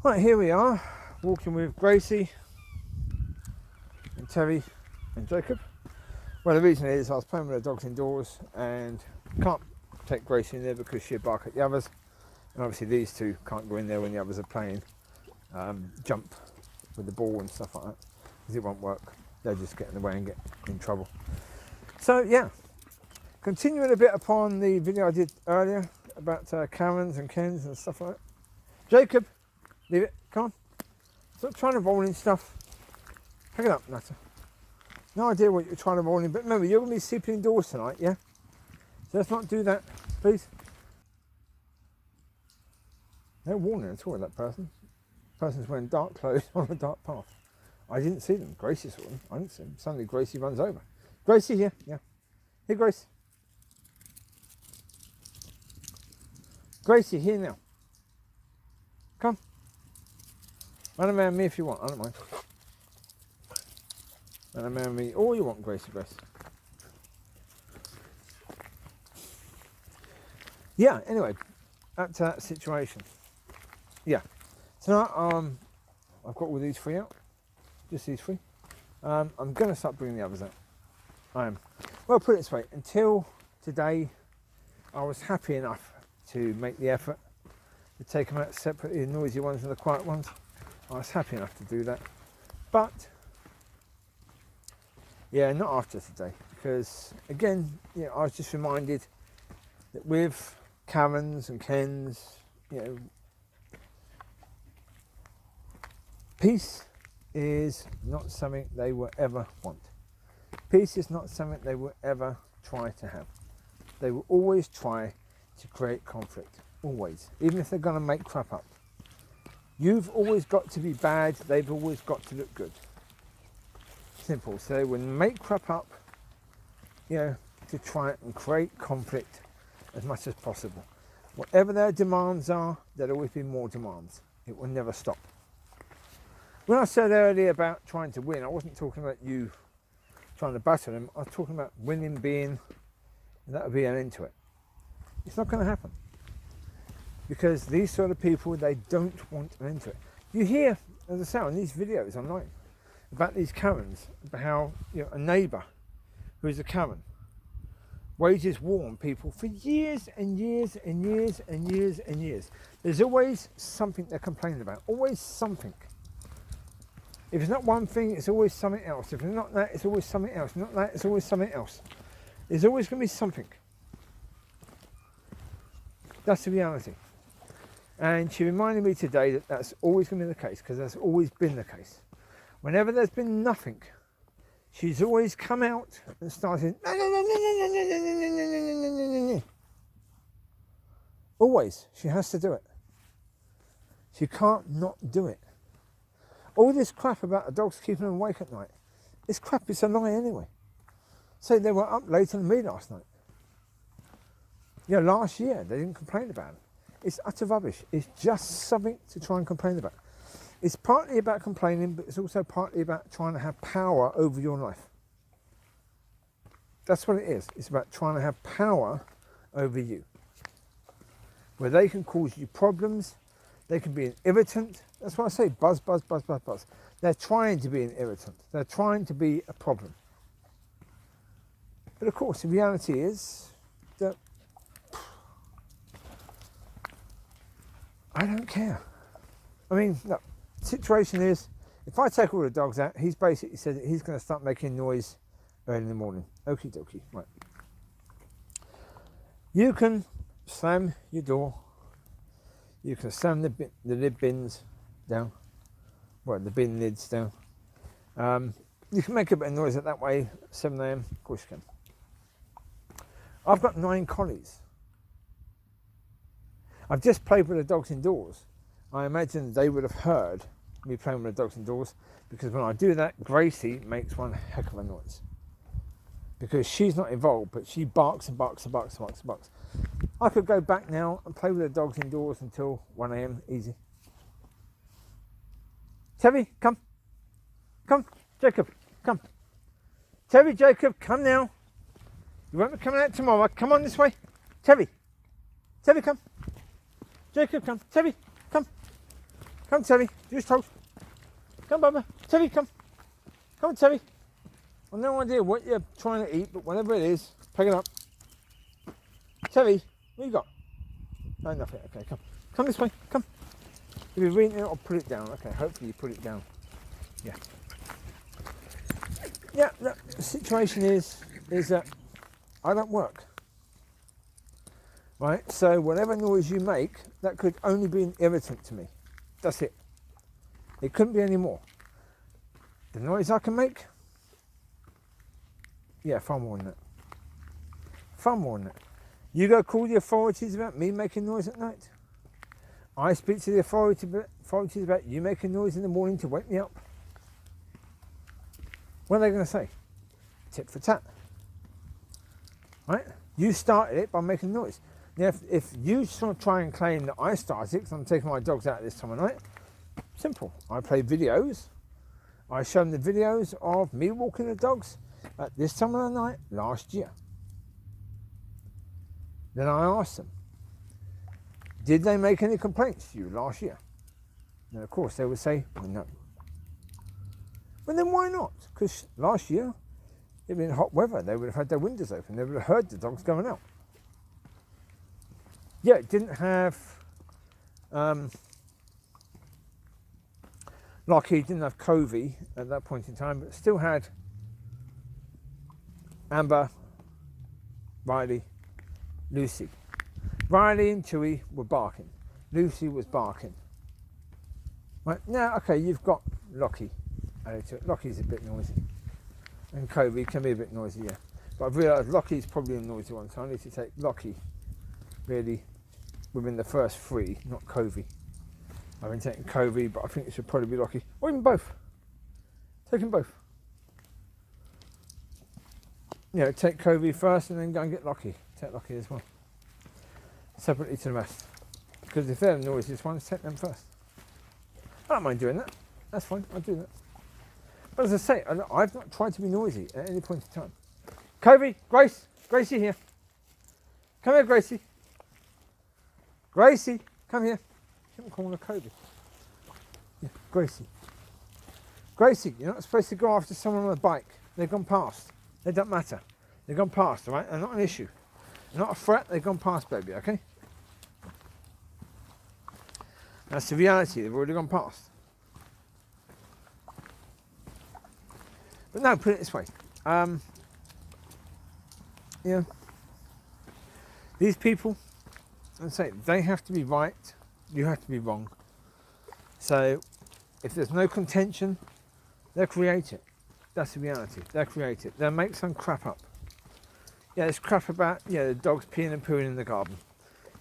Right, here we are, walking with Gracie and Teri and Jacob. Well, the reason is I was playing with the dogs indoors and can't take Gracie in there because she'll bark at the others. And obviously these two can't go in there when the others are playing jump with the ball and stuff like that, because it won't work. They'll just get in the way and get in trouble. So yeah, continuing a bit upon the video I did earlier about Karens and Kens and stuff like that. Jacob, leave it, come on. Stop trying to roll in stuff. Pick it up, Nutter. No idea what you're trying to roll in, but remember, you're going to be sleeping indoors tonight, yeah? So let's not do that, please. No warning at all, that person. The person's wearing dark clothes on a dark path. I didn't see them. Gracie saw them. I didn't see them. Suddenly Gracie runs over. Gracie, here, yeah. Here, Grace. Gracie, here now. Come. Run around me if you want, I don't mind. Run around me all you want, Gracie, Grace. Yeah, anyway, back to that situation. Yeah, tonight I've got all these three out, just these three. I'm going to start bringing the others out. I am. Well, put it this way, until today I was happy enough to make the effort to take them out separately, the noisy ones and the quiet ones. I was happy enough to do that. But, yeah, not after today. Because, again, you know, I was just reminded that with Karens and Kens, you know, peace is not something they will ever want. Peace is not something they will ever try to have. They will always try to create conflict. Always. Even if they're going to make crap up. You've always got to be bad. They've always got to look good. Simple. So they will make crap up, you know, to try and create conflict as much as possible. Whatever their demands are, there'll always be more demands. It will never stop. When I said earlier about trying to win, I wasn't talking about you trying to battle them. I was talking about winning being, and that would be an end to it. It's not going to happen. Because these sort of people, they don't want an end to it. You hear, as I say, on these videos online, about these Karens, about how, you know, a neighbour who is a Karen wages war on people for years and years and years and years and years. There's always something they're complaining about, always something. If it's not one thing, it's always something else. If it's not that, it's always something else. Not that, it's always something else. There's always going to be something. That's the reality. And she reminded me today that that's always going to be the case, because that's always been the case. Whenever there's been nothing, she's always come out and started. Always. She has to do it. She can't not do it. All this crap about the dogs keeping them awake at night, this crap is a lie anyway. So they were up later than me last night. You know, last year they didn't complain about it. It's utter rubbish. It's just something to try and complain about. It's partly about complaining, but it's also partly about trying to have power over your life. That's what it is. It's about trying to have power over you. Where they can cause you problems, they can be an irritant. That's why I say buzz, buzz, buzz, buzz, buzz. They're trying to be an irritant. They're trying to be a problem. But of course, the reality is that I don't care. I mean, look, the situation is, if I take all the dogs out, he's basically said that he's going to start making noise early in the morning. Okie dokie, right. You can slam your door. You can slam the lid bins down. Well, the bin lids down. You can make a bit of noise that way, 7 AM, of course you can. I've got 9 collies. I've just played with the dogs indoors. I imagine they would have heard me playing with the dogs indoors, because when I do that, Gracie makes one heck of a noise. Because she's not involved, but she barks and barks and barks and barks and barks. I could go back now and play with the dogs indoors until 1 AM, easy. Teri, come. Come, Jacob, come. Teri, Jacob, come now. You won't be coming out tomorrow. Come on this way. Teri. Teri, come. Jacob, come. Teri, come. Come, Teri. Do his toes. Come, Bubba. Teri, come. Come on, Teri. I've no idea what you're trying to eat, but whatever it is, pick it up. Teri, what you got? No, nothing. Okay, come. Come this way. Come. If you're reading it, I'll put it down. Okay, hopefully you put it down. Yeah. Yeah, look, the situation is that I don't work. Right? So whatever noise you make, that could only be an irritant to me. That's it. It couldn't be any more. The noise I can make, yeah, far more than that. Far more than that. You go call the authorities about me making noise at night. I speak to the authorities about you making noise in the morning to wake me up. What are they going to say? Tit for tat. Right? You started it by making noise. Now, if you sort of try and claim that I started it because I'm taking my dogs out this time of night, simple. I play videos. I show them the videos of me walking the dogs at this time of the night last year. Then I ask them, did they make any complaints to you last year? And of course they would say, well, no. But then why not? Because last year, it'd been hot weather. They would have had their windows open. They would have heard the dogs going out. Yeah, it didn't have, Locki didn't have Covie at that point in time, but it still had Amber, Riley, Lucy. Riley and Chewie were barking. Lucy was barking. Right, now, okay, you've got Locki added to it. Locki's a bit noisy. And Covie can be a bit noisy, yeah. But I've realised Locki's probably a noisy one, so I need to take Locki really within the first three, not Covie. I've been taking Covie, but I think it should probably be Locki. Or even both. Take them both. You know, take Covie first and then go and get Locki. Take Locki as well. Separately to the rest. Because if they're the noisiest ones, take them first. I don't mind doing that. That's fine, I'll do that. But as I say, I've not tried to be noisy at any point in time. Covie, Grace, Gracie here. Come here, Gracie. Gracie, come here. I shouldn't call her Covie. Yeah, Gracie. Gracie, you're not supposed to go after someone on a bike. They've gone past. They don't matter. They've gone past, all right? They're not an issue. They're not a threat. They've gone past, baby, okay? That's the reality. They've already gone past. But no, put it this way. You know, these people, I'd say, they have to be right. You have to be wrong. So if there's no contention, they'll create it. That's the reality. They'll create it. They'll make some crap up. Yeah, there's crap about, yeah, the dogs peeing and pooing in the garden.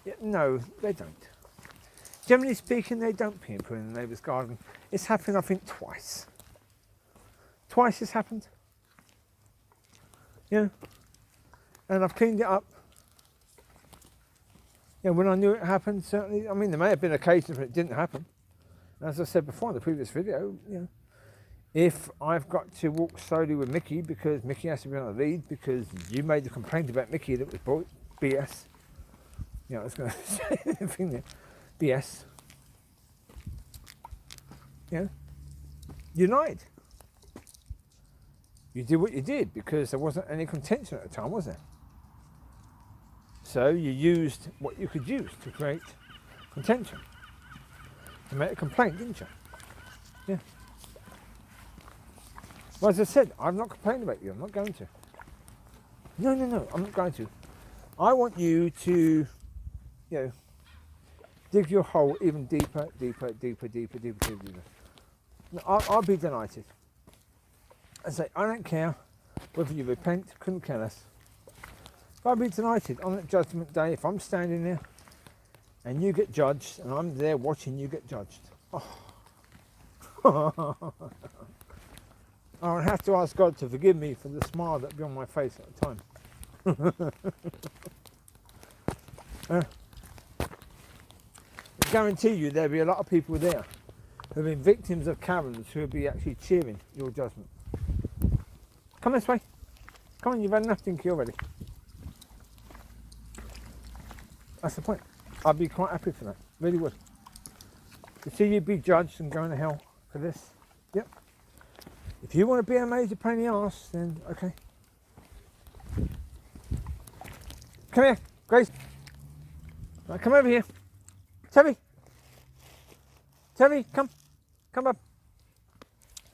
Yeah, no, they don't. Generally speaking, they don't pee and poo in the neighbour's garden. It's happened, I think, twice. Twice it's happened. Yeah. And I've cleaned it up. Yeah, when I knew it happened, certainly. I mean, there may have been occasions when it didn't happen. As I said before in the previous video, you know, if I've got to walk slowly with Micky because Micky has to be on the lead because you made the complaint about Micky that was BS. You know, I was going to say anything there. BS. Yeah. You lied. You did what you did because there wasn't any contention at the time, was there? So you used what you could use to create contention. To make a complaint, didn't you? Yeah. Well, as I said, I'm not complaining about you. I'm not going to. No, I'm not going to. I want you to, you know, dig your hole even deeper. No, I'll be delighted. I say, I don't care whether you repent, couldn't care less. But I'll be delighted on that judgment day if I'm standing there and you get judged and I'm there watching you get judged. Oh. I'll have to ask God to forgive me for the smile that would be on my face at the time. I guarantee you there'll be a lot of people there who have been victims of Karens who will be actually cheering your judgment. Come this way. Come on, you've had enough dinky already. That's the point. I'd be quite happy for that. Really would. to see you be judged and going to hell for this. Yep. If you want to be a major pain in the arse, then okay. Come here, Grace. Right, come over here. Teri, come up.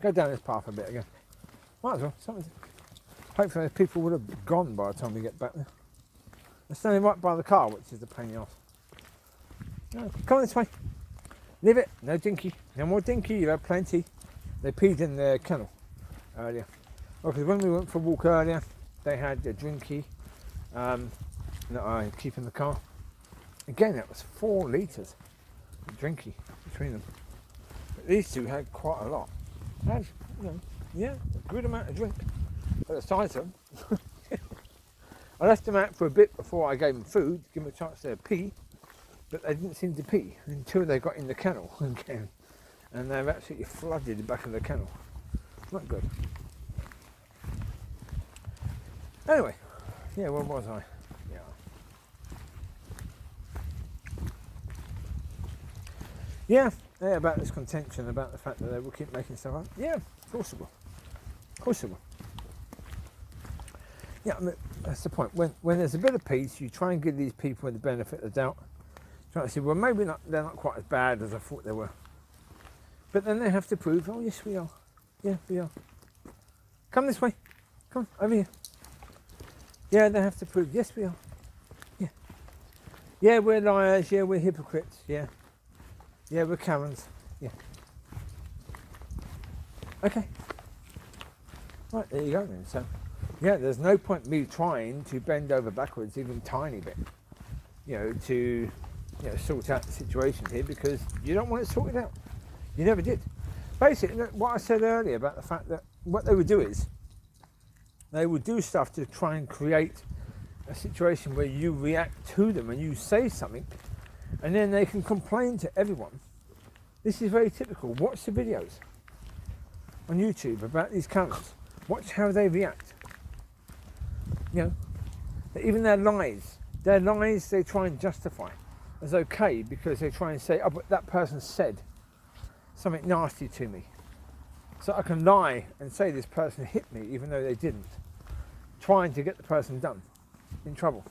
Go down this path a bit again. Might as well. Hopefully those people would have gone by the time we get back there. They're standing right by the car, which is the pain in the arse. No, come on this way. Leave it. No dinky. No more dinky. You have plenty. They peed in their kennel earlier. Well, because when we went for a walk earlier, they had a drinky that I keep in the car. Again, that was 4 litres of drinky between them. But these two had quite a lot. Had, a good amount of drink. But the size of them. I left them out for a bit before I gave them food, to give them a chance to pee. But they didn't seem to pee until they got in the kennel again. And they've absolutely flooded the back of the kennel. Not good. Anyway, where was I? Yeah, about this contention, about the fact that they will keep making stuff up. Yeah, of course it will. Of course it will. Yeah, I mean, that's the point. When there's a bit of peace, you try and give these people the benefit of the doubt. Try to say, well, maybe they're not quite as bad as I thought they were. But then they have to prove, oh, yes, we are. Yeah, we are. Come this way. Come on, over here. Yeah, they have to prove, yes, we are. Yeah. Yeah, we're liars. Yeah, we're hypocrites. Yeah. Yeah, we're Karens. Yeah. Okay. Right, there you go then. So, yeah, there's no point me trying to bend over backwards even tiny bit, to sort out the situation here, because you don't want it sorted out. You never did. Basically, what I said earlier about the fact that what they would do is they would do stuff to try and create a situation where you react to them and you say something, and then they can complain to everyone. This is very typical. Watch the videos on YouTube about these Karens. Watch how they react. Even their lies they try and justify as okay, because they try and say, oh, but that person said something nasty to me. So I can lie and say this person hit me even though they didn't. Trying to get the person done. In trouble.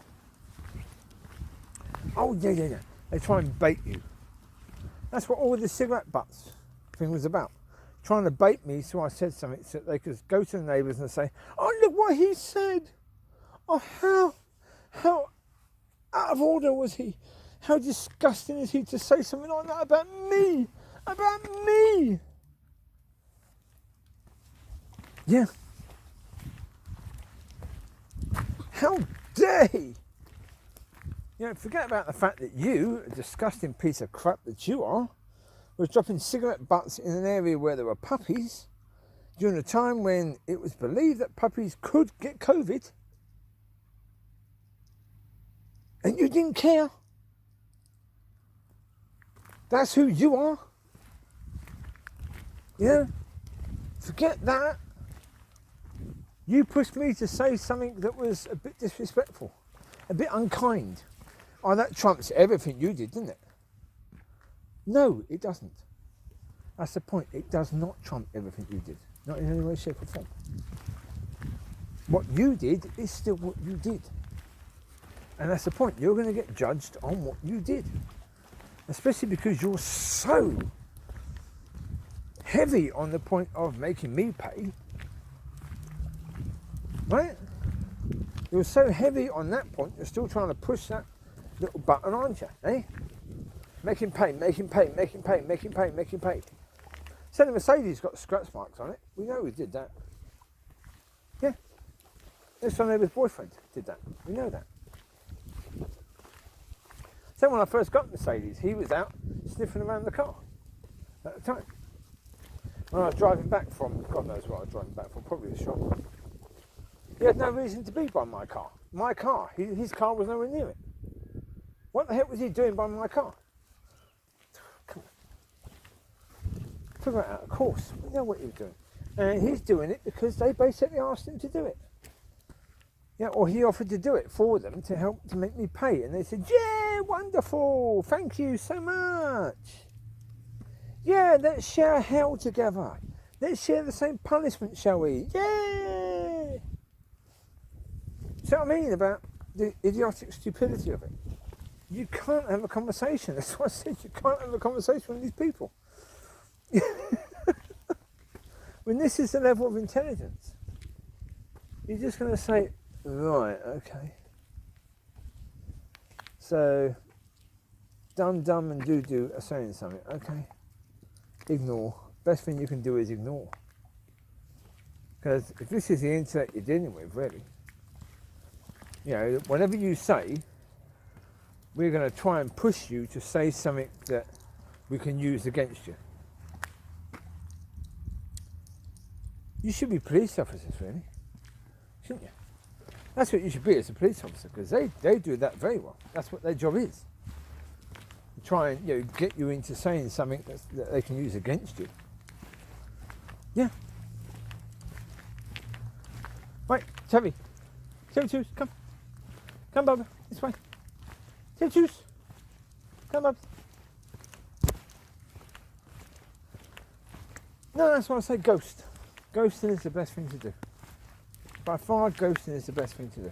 Oh, yeah. They try and bait you. That's what all the cigarette butts thing was about. Trying to bait me so I said something so that they could go to the neighbours and say, oh, look what he said. Oh, how out of order was he? How disgusting is he to say something like that about me? About me! Yeah. How dare he? Forget about the fact that you, a disgusting piece of crap that you are, was dropping cigarette butts in an area where there were puppies during a time when it was believed that puppies could get COVID. And you didn't care. That's who you are. Forget that. You pushed me to say something that was a bit disrespectful, a bit unkind. Oh, that trumps everything you did, didn't it? No, it doesn't. That's the point. It does not trump everything you did. Not in any way, shape or form. What you did is still what you did. And that's the point. You're going to get judged on what you did. Especially because you're so heavy on the point of making me pay. Right? You're so heavy on that point, you're still trying to push that little button, aren't you? Eh? Make him pay. So the Mercedes got scratch marks on it. We know who did that. Yeah. This one neighbour's boyfriend did that. We know that. So when I first got Mercedes, he was out sniffing around the car at the time. When I was driving back from, God knows what I was driving back from, probably the shop. He had no reason to be by my car. My car. His car was nowhere near it. What the heck was he doing by my car? Come on. Figure it out. Of course. We know what he was doing. And he's doing it because they basically asked him to do it. Yeah, or he offered to do it for them to help to make me pay. And they said, yeah, wonderful. Thank you so much. Yeah, let's share hell together. Let's share the same punishment, shall we? Yeah! See what I mean about the idiotic stupidity of it? You can't have a conversation. That's what I said. You can't have a conversation with these people. When this is the level of intelligence, you're just going to say, right, okay. So, dumb, and do are saying something. Okay. Ignore. Best thing you can do is ignore. Because if this is the intellect you're dealing with, really, you know, whatever you say, we're going to try and push you to say something that we can use against you. You should be police officers, really, shouldn't you? That's what you should be as a police officer, because they do that very well. That's what their job is. Try and, you know, get you into saying something that they can use against you. Yeah. Right, Covie. Choose. Come. Come, Bubba. This way. Choose. Come, Bubba. No, that's why I say ghost. Ghosting is the best thing to do. By far, ghosting is the best thing to do.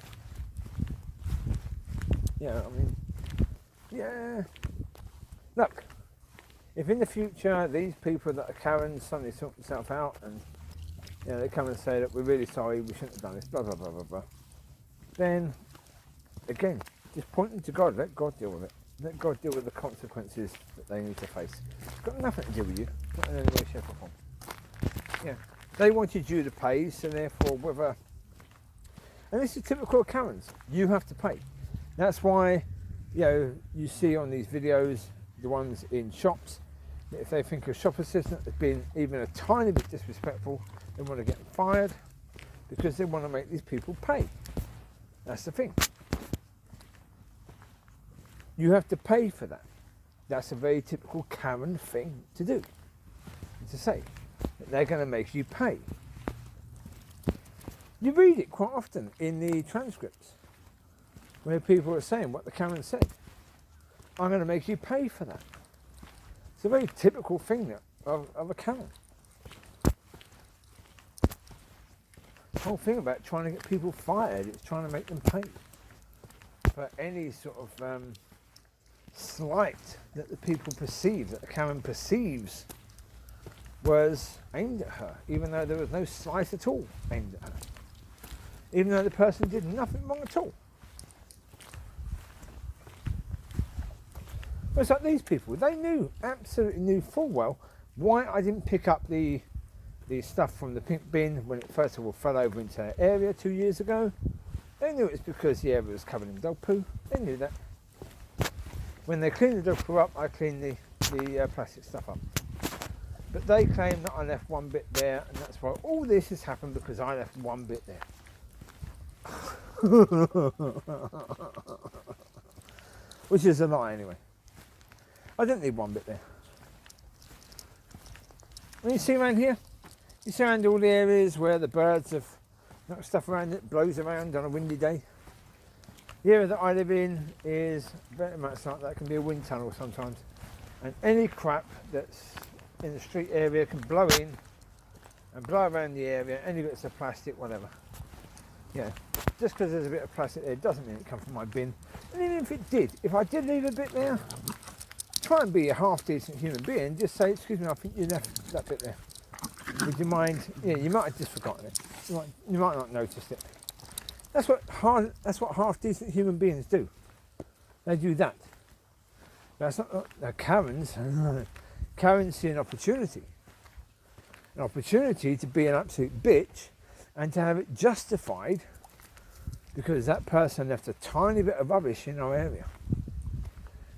Yeah, I mean, yeah. Look, if in the future these people that are Karens suddenly sort themselves out and, you know, they come and say that we're really sorry, we shouldn't have done this, blah, blah, blah, blah, blah, then, again, just point them to God, let God deal with it. Let God deal with the consequences that they need to face. It's got nothing to do with you, not in any way, shape or form. Yeah. They wanted you to pay, so therefore whether... And this is typical of Karens. You have to pay. That's why, you know, you see on these videos, the ones in shops, that if they think a shop assistant has been even a tiny bit disrespectful, they want to get them fired because they want to make these people pay. That's the thing. You have to pay for that. That's a very typical Karen thing to do, to say that they're going to make you pay. You read it quite often in the transcripts where people are saying what the Karen said. I'm going to make you pay for that. It's a very typical thing of a Karen. The whole thing about trying to get people fired is trying to make them pay for any sort of slight that the people perceive, that the Karen perceives was aimed at her, even though there was no slight at all aimed at her. Even though the person did nothing wrong at all. But it's like these people, they absolutely knew full well why I didn't pick up the stuff from the pink bin when it first of all fell over into that area 2 years ago. They knew it was because the area was covered in dog poo. They knew that. When they cleaned the dog poo up, I cleaned the plastic stuff up. But they claim that I left one bit there, and that's why all this has happened, because I left one bit there. Which is a lie anyway. I didn't leave one bit there. When you see around here, you see around all the areas where the birds have knocked stuff around, it blows around on a windy day. The area that I live in is very much like that. It can be a wind tunnel sometimes. And any crap that's in the street area can blow in and blow around the area, any bits of plastic, whatever. Yeah, just because there's a bit of plastic there doesn't mean it comes from my bin. And even if it did, if I did leave a bit there, try and be a half decent human being, just say, excuse me, I think you left that bit there. Would you mind? Yeah, you might have just forgotten it. You might not notice it. That's what half decent human beings do. They do that. That's not Karens. Karens see an opportunity to be an absolute bitch and to have it justified because that person left a tiny bit of rubbish in our area.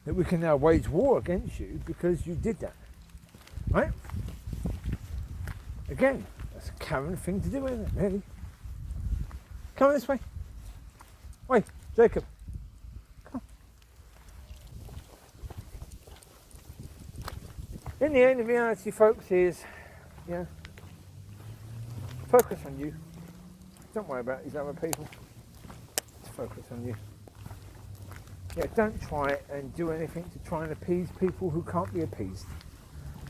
That we can now wage war against you because you did that. Right? Again, that's a Karen thing to do, isn't it, really? Come this way. Wait, Jacob. Come. In the end, the reality, folks, is, focus on you. Don't worry about these other people. Just focus on you. Yeah, don't try and do anything to try and appease people who can't be appeased.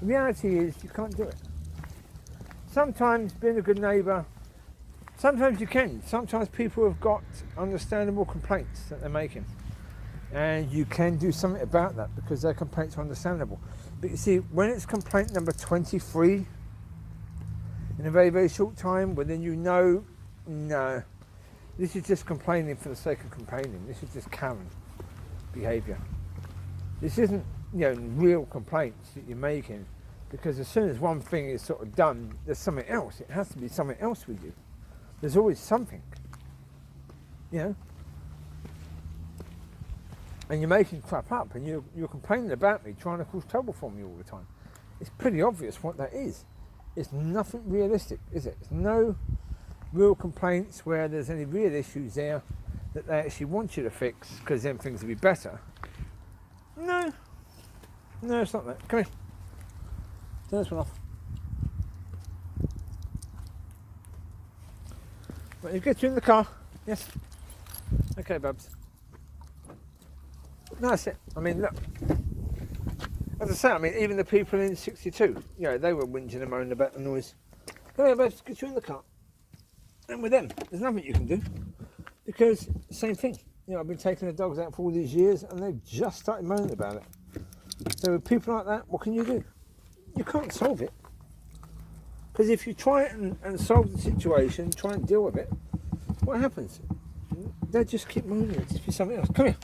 The reality is you can't do it. Sometimes being a good neighbour, sometimes you can. Sometimes people have got understandable complaints that they're making. And you can do something about that because their complaints are understandable. But you see, when it's complaint number 23 in a very, very short time, well then you know, no, this is just complaining for the sake of complaining. This is just Karen behaviour. This isn't, real complaints that you're making, because as soon as one thing is sort of done, there's something else. It has to be something else with you. There's always something, And you're making crap up, and you're complaining about me, trying to cause trouble for me all the time. It's pretty obvious what that is. It's nothing realistic, is it? It's no real complaints where there's any real issues there that they actually want you to fix, because then things will be better. No, it's not that. Come here. Turn this one off. Right, you get you in the car. Yes. Okay, Babs. No, that's it. I mean, look. As I say, even the people in 62, they were whinging and moaning about the noise. Come here, Babs, get you in the car. And with them, there's nothing you can do. Because, same thing. I've been taking the dogs out for all these years, and they've just started moaning about it. So with people like that, what can you do? You can't solve it. Because if you try it and solve the situation, try and deal with it, what happens? They just keep moaning. It's just be something else. Come here.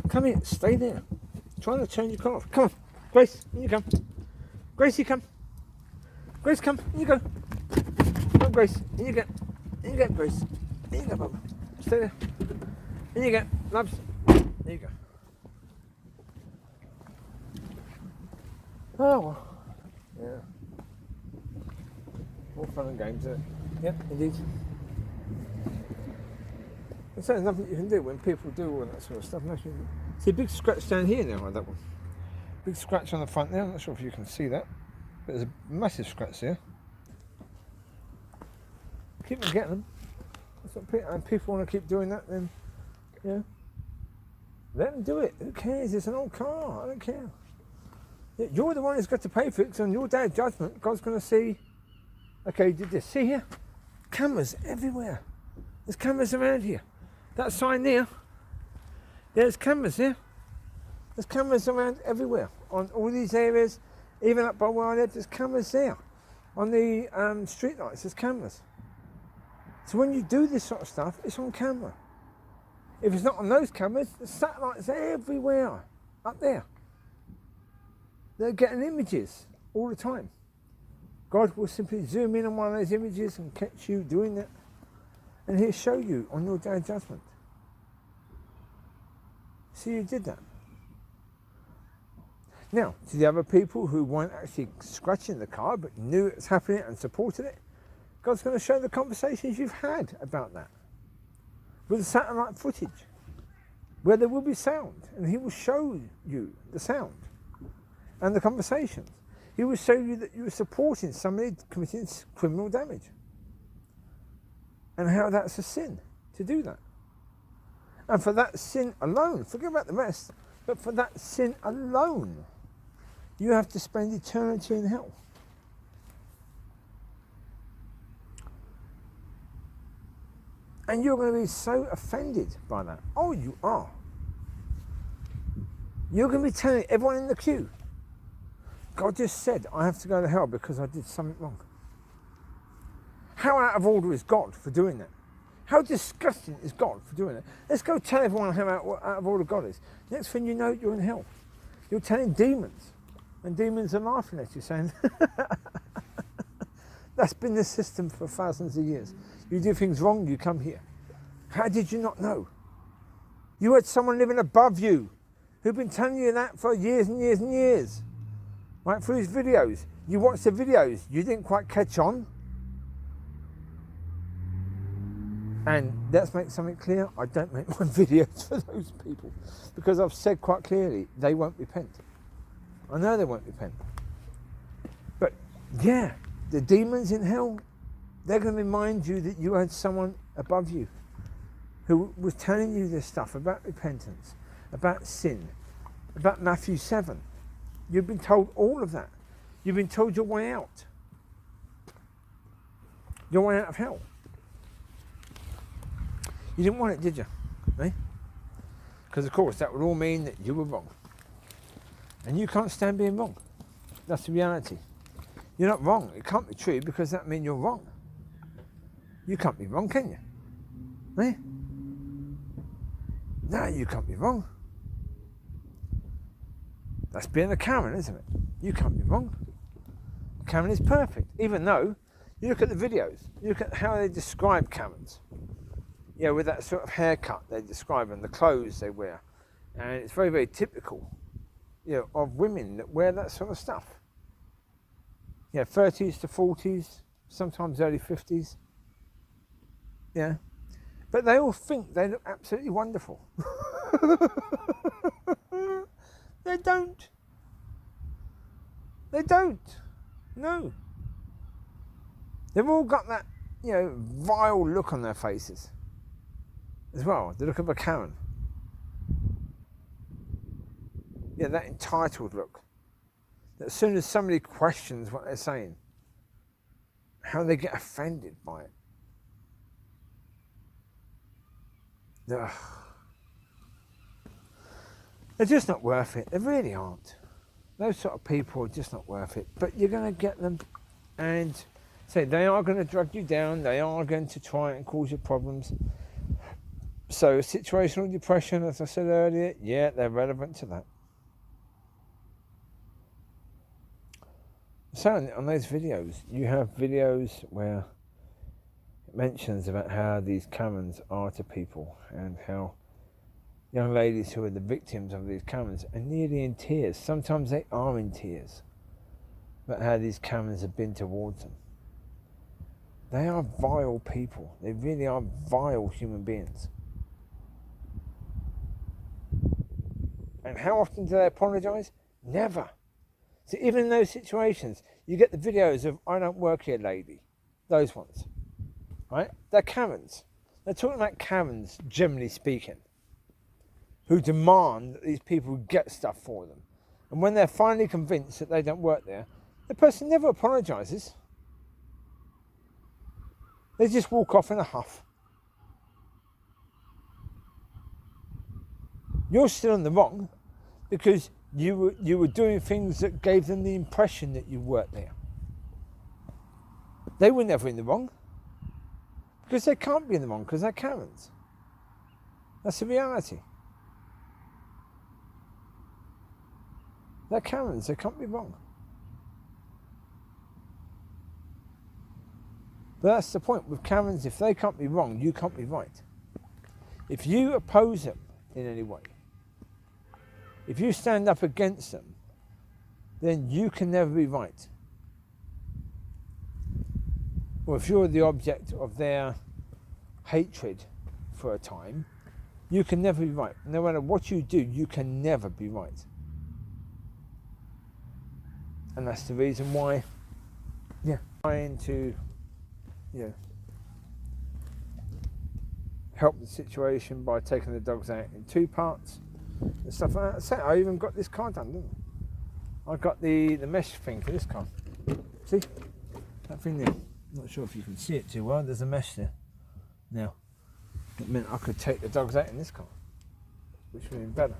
Come here. Stay there. Trying to change your car off. Come on. Grace, in you come. Gracie, come. Grace, come. In you go. Come on, Grace. In you get. In you get, Grace. In you go, Bubba. Stay there. In you get. Loves. There you go. Oh, well. Yeah. All fun and games, isn't it? Yep, indeed. And so there's nothing you can do when people do all that sort of stuff. See a big scratch down here now on that one. Big scratch on the front there. I'm not sure if you can see that. But there's a massive scratch there. Keep on getting them. That's what and people want to keep doing that, then, let them do it. Who cares? It's an old car. I don't care. You're the one who's got to pay for it, because on your day of judgment, God's going to see, okay, you did this. See here? Cameras everywhere. There's cameras around here. That sign there, there's cameras there. There's cameras around everywhere. On all these areas, even up by where I live, there's cameras there. On the street lights, there's cameras. So when you do this sort of stuff, it's on camera. If it's not on those cameras, the satellites are everywhere, up there. They're getting images all the time. God will simply zoom in on one of those images and catch you doing that, and he'll show you on your day of judgment. See, you did that. Now, to the other people who weren't actually scratching the car but knew it was happening and supported it, God's going to show the conversations you've had about that with the satellite footage, where there will be sound, and he will show you the sound and the conversations. He will show you that you were supporting somebody committing criminal damage, and how that's a sin to do that. And for that sin alone, forget about the rest, but for that sin alone, you have to spend eternity in hell. And you're going to be so offended by that. Oh, you are. You're going to be telling everyone in the queue, God just said I have to go to hell because I did something wrong. How out of order is God for doing that? How disgusting is God for doing that? Let's go tell everyone how out of order God is. Next thing you know, you're in hell. You're telling demons, and demons are laughing at you, saying, that's been the system for thousands of years. You do things wrong, you come here. How did you not know? You had someone living above you who'd been telling you that for years and years and years. Right, through his videos. You watched the videos, you didn't quite catch on. And let's make something clear, I don't make my videos for those people, because I've said quite clearly, they won't repent. I know they won't repent. But yeah, the demons in hell, they're going to remind you that you had someone above you who was telling you this stuff about repentance, about sin, about Matthew 7. You've been told all of that. You've been told your way out. Your way out of hell. You didn't want it, did you? Eh? Because of course that would all mean that you were wrong. And you can't stand being wrong. That's the reality. You're not wrong. It can't be true because that means you're wrong. You can't be wrong, can you? Eh? No, you can't be wrong. That's being a Karen, isn't it? You can't be wrong. Karen is perfect, even though you look at the videos, you look at how they describe Karens. Yeah, with that sort of haircut they describe and the clothes they wear. And it's very, very typical, of women that wear that sort of stuff. 30s to 40s, sometimes early 50s. Yeah. But they all think they look absolutely wonderful. They don't. They don't. No. They've all got that, vile look on their faces. As well, the look of a Karen. Yeah, that entitled look. That as soon as somebody questions what they're saying, how they get offended by it. Ugh. They're just not worth it. They really aren't. Those sort of people are just not worth it. But you're going to get them, and they are going to drag you down. They are going to try and cause you problems. So situational depression, as I said earlier, yeah, they're relevant to that. So on those videos, you have videos where it mentions about how these Karens are to people and how young ladies who are the victims of these Karens are nearly in tears. Sometimes they are in tears about how these Karens have been towards them. They are vile people. They really are vile human beings. And how often do they apologise? Never. So even in those situations, you get the videos of "I don't work here, lady." Those ones. Right? They're Karens. They're talking about Karens, generally speaking, who demand that these people get stuff for them. And when they're finally convinced that they don't work there, the person never apologises. They just walk off in a huff. You're still in the wrong because you were doing things that gave them the impression that you worked there. They were never in the wrong because they can't be in the wrong because they're Karens. That's the reality. They're Karens, they can't be wrong. But that's the point with Karens. If they can't be wrong, you can't be right. If you oppose them in any way, if you stand up against them, then you can never be right. Or if you're the object of their hatred for a time, you can never be right. No matter what you do, you can never be right. And that's the reason why, trying to, help the situation by taking the dogs out in 2 parts and stuff like that. So I even got this car done, didn't I? I got the mesh thing for this car. See? That thing there. Not sure if you can see it too well. There's a mesh there. Now, it meant I could take the dogs out in this car, which would have been better.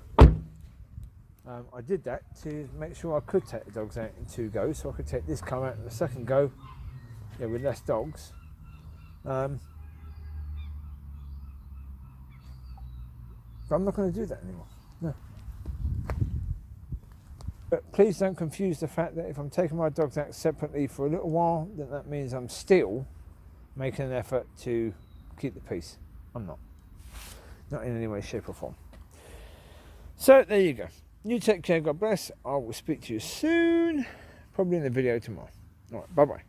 I did that to make sure I could take the dogs out in 2 goes, so I could take this car out in the second go, with less dogs. But I'm not going to do that anymore. No. But please don't confuse the fact that if I'm taking my dogs out separately for a little while, then that means I'm still making an effort to keep the peace. I'm not. Not in any way, shape or form. So there you go. You take care, God bless. I will speak to you soon, probably in the video tomorrow. All right, bye-bye.